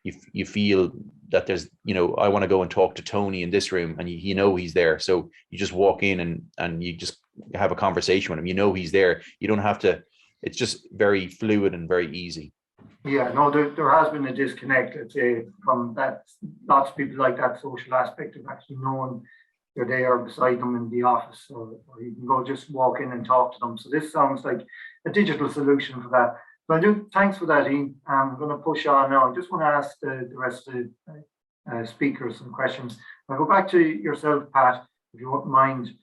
you feel that there's, you know, I want to go and talk to Tony in this room, and you know he's there, so you just walk in and you just have a conversation with him. You know he's there. You don't have to. It's just very fluid and very easy. Yeah, no, there has been a disconnect, I'd say, from that. Lots of people like that social aspect of actually knowing you're there beside them in the office, or you can go just walk in and talk to them. So this sounds like a digital solution for that. So I do, thanks for that, Ian. I'm going to push on now. I just want to ask the rest of the speakers some questions. I'll go back to yourself, Pat, if you wouldn't mind.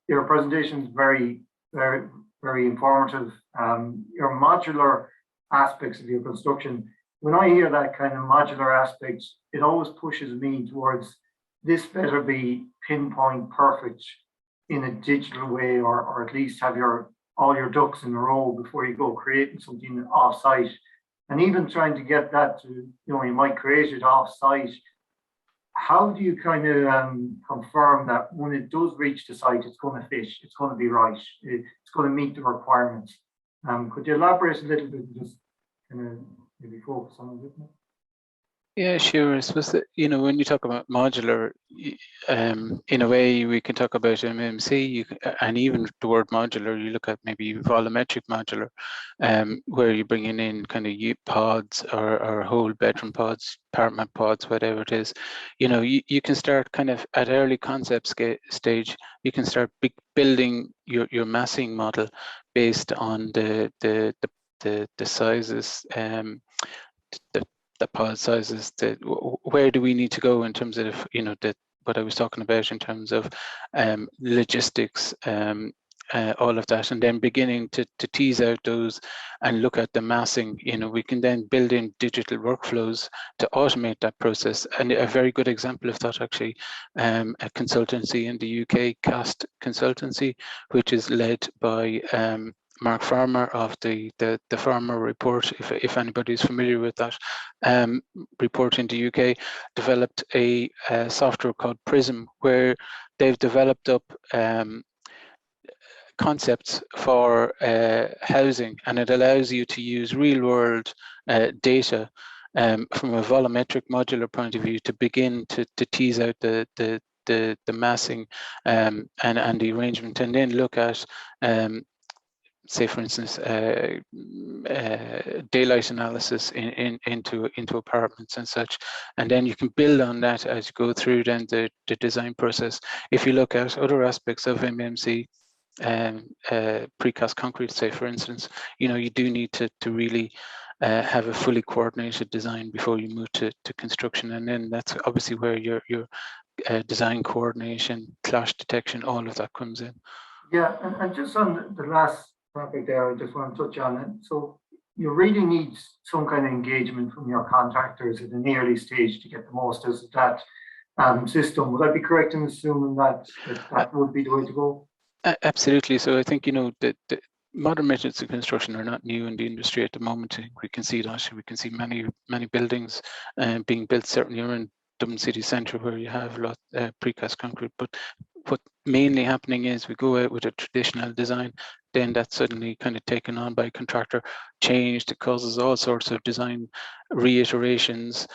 Your presentation is very, very, very informative. Your modular aspects of your construction, when I hear that kind of modular aspect, it always pushes me towards this better be pinpoint perfect in a digital way, or at least have all your ducks in a row before you go creating something off-site. And even trying to get that to, you know, you might create it off-site. How do you kind of confirm that when it does reach the site, it's going to fit, it's going to be right, it's going to meet the requirements? Could you elaborate a little bit and just kind of maybe focus on it? Yeah, sure. I suppose that, you know, when you talk about modular, in a way we can talk about MMC, and even the word modular, you look at maybe volumetric modular, where you're bringing in kind of pods or whole bedroom pods, apartment pods, whatever it is. You know, you can start kind of at early concept stage. You can start building your massing model based on the sizes, the pod sizes, where do we need to go in terms of, you know, what I was talking about in terms of logistics, all of that, and then beginning to tease out those and look at the massing. You know, we can then build in digital workflows to automate that process. And a very good example of that, actually, a consultancy in the UK, Cast Consultancy, which is led by Mark Farmer of the Farmer Report, if anybody's familiar with that report in the UK, developed a software called Prism, where they've developed up concepts for housing, and it allows you to use real-world data from a volumetric modular point of view to begin to tease out the massing and the arrangement, and then look at say, for instance, daylight analysis into apartments and such, and then you can build on that as you go through then the design process. If you look at other aspects of MMC, precast concrete, say, for instance, you know, you do need to really have a fully coordinated design before you move to construction, and then that's obviously where your design coordination, clash detection, all of that comes in. Yeah, and just on the last topic there, I just want to touch on it. So you really need some kind of engagement from your contractors at an early stage to get the most out of that. system. Would I be correct in assuming that that would be the way to go? Absolutely. So I think, the modern methods of construction are not new in the industry at the moment. I think we can see that. We can see many buildings being built, certainly around Dublin city centre, where you have a lot precast concrete. But what mainly happening is we go out with a traditional design, then that's suddenly kind of taken on by a contractor, changed. It causes all sorts of design reiterations,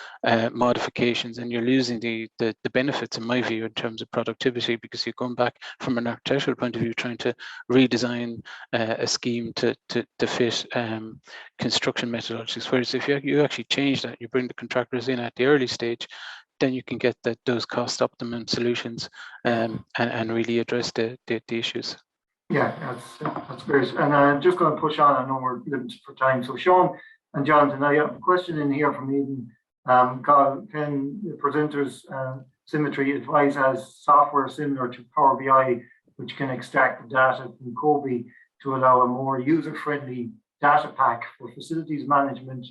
modifications, and you're losing the benefits, in my view, in terms of productivity, because you're going back from an architectural point of view, trying to redesign a scheme to fit construction methodologies. Whereas if you actually change that, you bring the contractors in at the early stage, then you can get those cost optimum solutions and really address the issues. Yeah, that's great. And I'm just going to push on. I know we're limited for time. So Sean and Jonathan, I have a question in here from Eden. Can the presenters Symetri advise as software similar to Power BI, which can extract the data from COBE to allow a more user-friendly data pack for facilities management?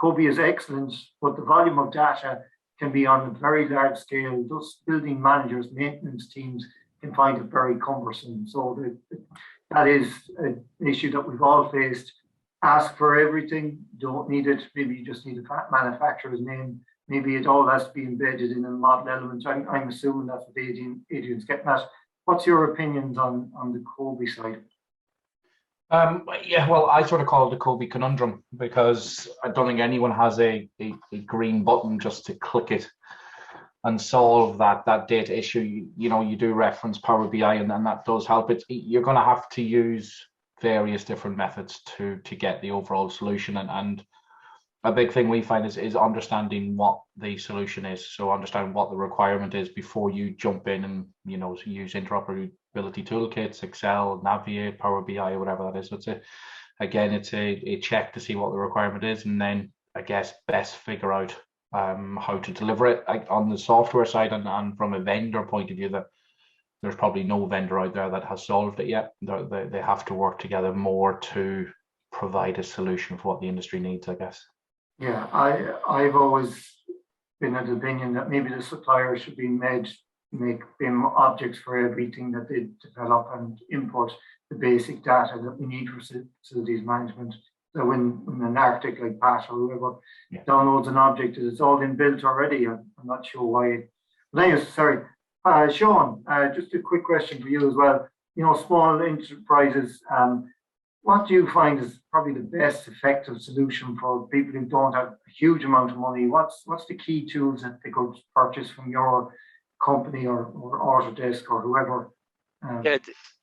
COBE is excellent, but the volume of data can be on a very large scale. Thus, building managers, maintenance teams can find it very cumbersome. So that is an issue that we've all faced. Ask for everything, don't need it. Maybe you just need a manufacturer's name. Maybe it all has to be embedded in a model element. I'm assuming that's what Adrian's getting at. What's your opinions on the COBE side? Yeah, well, I sort of call it the COBE conundrum, because I don't think anyone has a green button just to click it and solve that data issue. You do reference Power BI, and that does help. You're going to have to use various different methods to get the overall solution, and a big thing we find is understanding what the solution is. So understand what the requirement is before you jump in and use interoperability toolkits, Excel, Naviate, Power BI, or whatever that is. So it's a check to see what the requirement is, and then I guess best figure out how to deliver it. On the software side and from a vendor point of view, that there's probably no vendor out there that has solved it yet. They have to work together more to provide a solution for what the industry needs, I guess. Yeah, I've always been of the opinion that maybe the suppliers should make BIM objects for everything that they develop and input the basic data that we need for facilities management. So when an architect like Pat or whoever downloads an object, it's all inbuilt already. I'm not sure why. But anyways, sorry. Sean, just a quick question for you as well. Small enterprises, what do you find is probably the best effective solution for people who don't have a huge amount of money? What's the key tools that they could purchase from your company or Autodesk or whoever?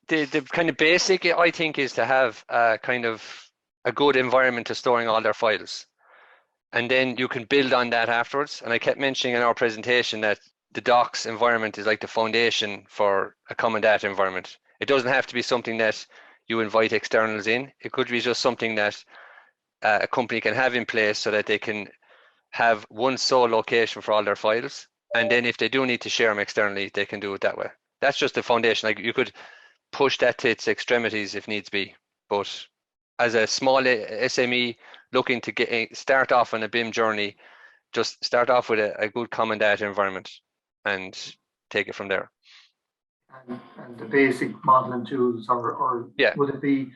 The kind of basic, I think, is to have kind of a good environment to storing all their files, and then you can build on that afterwards. And I kept mentioning in our presentation that the docs environment is like the foundation for a common data environment. It doesn't have to be something that you invite externals in. It could be just something that a company can have in place so that they can have one sole location for all their files. And then if they do need to share them externally, they can do it that way. That's just the foundation. Like, you could push that to its extremities if needs be. But as a small SME looking to start off on a BIM journey, just start off with a good common data environment and take it from there. And the basic modeling tools, or would it be?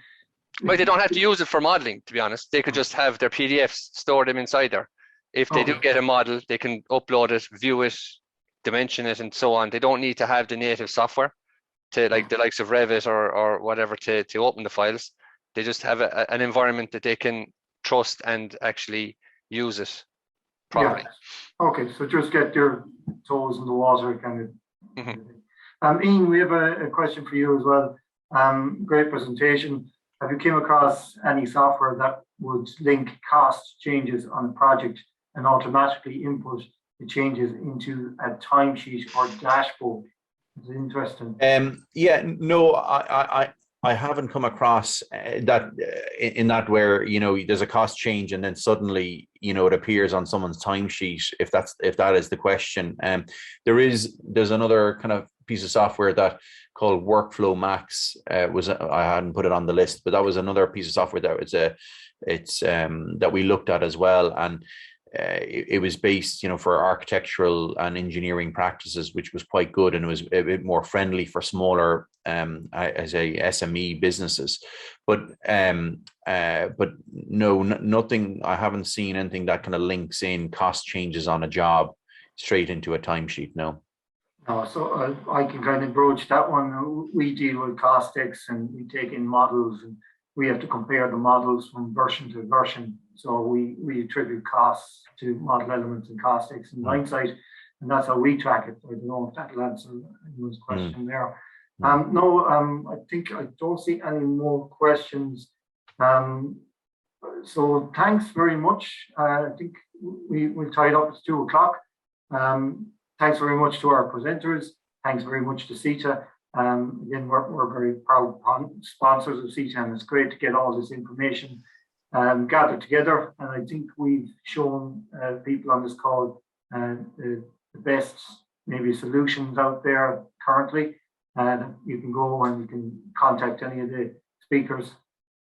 Well, they don't have to use it for modeling, to be honest. They could just have their PDFs, store them inside there. If they do get a model, they can upload it, view it, dimension it, and so on. They don't need to have the native software to the likes of Revit or whatever to open the files. They just have an environment that they can trust and actually use it properly. Yeah. Okay, so just get your toes in the water kind of thing. Ian, we have a question for you as well. Great presentation. Have you came across any software that would link cost changes on a project and automatically input the changes into a timesheet or dashboard? It's interesting. No, I haven't come across that in that where there's a cost change and then suddenly it appears on someone's timesheet, if that is the question. There's another kind of piece of software that called Workflowmax. I hadn't put it on the list, but that was another piece of software that that we looked at as well, and it was based, for architectural and engineering practices, which was quite good, and it was a bit more friendly for smaller, as a SME businesses. But no, nothing. I haven't seen anything that kind of links in cost changes on a job straight into a timesheet. No. No, so I can kind of broach that one. We deal with caustics, and we take in models, and we have to compare the models from version to version. So we attribute costs to model elements and caustics in hindsight, and that's how we track it. I don't know if that'll answer anyone's question there. No, I think I don't see any more questions. So thanks very much. I think we'll tie it up. It's 2 o'clock. Thanks very much to our presenters. Thanks very much to CitA. Again, we're very proud sponsors of CitA, and it's great to get all this information gathered together. And I think we've shown people on this call the best maybe solutions out there currently. You can go and you can contact any of the speakers.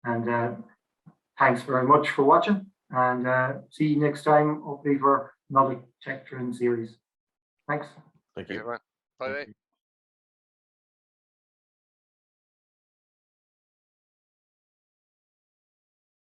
And thanks very much for watching. And see you next time, hopefully for another chapter in series. Thanks. Thank you. Bye.